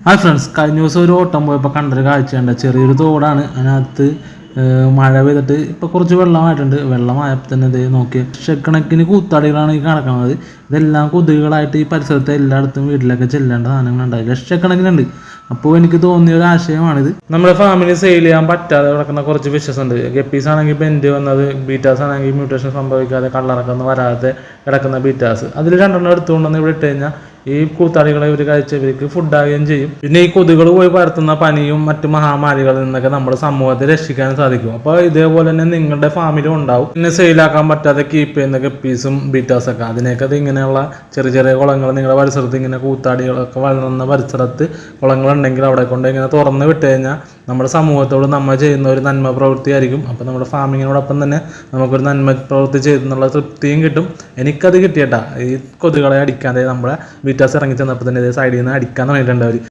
Hi friends, കഴിഞ്ഞ ദിവസം ഒരു ഓട്ടം പോയപ്പോൾ കണ്ടൊരു കാഴ്ചയുണ്ട്. ചെറിയൊരു തോടാണ്. അതിനകത്ത് മഴ പെയ്തിട്ട് ഇപ്പോൾ കുറച്ച് വെള്ളമായിട്ടുണ്ട്. വെള്ളമായപ്പോൾ തന്നെ ഇത് നോക്കി ലക്ഷക്കണക്കിന് കൂത്താടികളാണ് ഈ കിടക്കുന്നത്. ഇതെല്ലാം കൊതുകുകളായിട്ട് ഈ പരിസരത്തെ എല്ലായിടത്തും വീട്ടിലൊക്കെ ചെല്ലേണ്ട സാധനങ്ങളുണ്ടായി. ലക്ഷക്കണക്കിനുണ്ട്. അപ്പോൾ എനിക്ക് തോന്നിയ ഒരു ആശയമാണിത്. നമ്മുടെ ഫാമിലി സെയിൽ ചെയ്യാൻ പറ്റാതെ കിടക്കുന്ന കുറച്ച് ഫിഷസ് ഉണ്ട്. ഗപ്പീസ് ആണെങ്കിൽ ബെൻഡ് വന്നത്, ബീറ്റാസ് ആണെങ്കിൽ മ്യൂട്ടേഷൻ സംഭവിക്കാതെ കള്ളറക്കൊന്നും വരാതെ കിടക്കുന്ന ബീറ്റാസ്. അതിൽ രണ്ടെണ്ണം എടുത്തുകൊണ്ടുവന്ന് ഇവിടെ ഇട്ട് കഴിഞ്ഞാൽ ഈ കൂത്താടികളെ ഇവർ കഴിച്ചവർക്ക് ഫുഡാകുകയും ചെയ്യും. പിന്നെ ഈ കൊതുകുകൾ പോയി പരത്തുന്ന പനിയും മറ്റു മഹാമാരികളിൽ നിന്നൊക്കെ നമ്മുടെ സമൂഹത്തെ രക്ഷിക്കാൻ സാധിക്കും. അപ്പോൾ ഇതേപോലെ തന്നെ നിങ്ങളുടെ ഫാമിലും ഉണ്ടാവും. പിന്നെ സെയിലാക്കാൻ പറ്റാതെ കീപ്പ് ചെയ്യുന്ന ഗപ്പീസും ബീറ്റാസൊക്കെ, അതിനൊക്കെ ഇങ്ങനെയുള്ള ചെറിയ ചെറിയ കുളങ്ങൾ നിങ്ങളുടെ പരിസരത്ത്, ഇങ്ങനെ കൂത്താടികളൊക്കെ വളർന്ന പരിസരത്ത് കുളങ്ങളുണ്ടെങ്കിൽ അവിടെ കൊണ്ട് ഇങ്ങനെ തുറന്ന് വിട്ട് കഴിഞ്ഞാൽ നമ്മുടെ സമൂഹത്തോട് നമ്മൾ ചെയ്യുന്ന ഒരു നന്മ പ്രവൃത്തിയായിരിക്കും. അപ്പോൾ നമ്മുടെ ഫാമിങ്ങിനോടൊപ്പം തന്നെ നമുക്കൊരു നന്മ പ്രവൃത്തി ചെയ്തെന്നുള്ള തൃപ്തിയും കിട്ടും. എനിക്കത് കിട്ടിയേട്ടാ. ഈ കൊതുകുകളെ അടിക്കാതെ നമ്മുടെ ബീറ്റാസ് ഇറങ്ങി ചെന്നപ്പോൾ തന്നെ സൈഡിൽ നിന്ന് അടിക്കാൻ തുടങ്ങിയിട്ടുണ്ട് അവർ.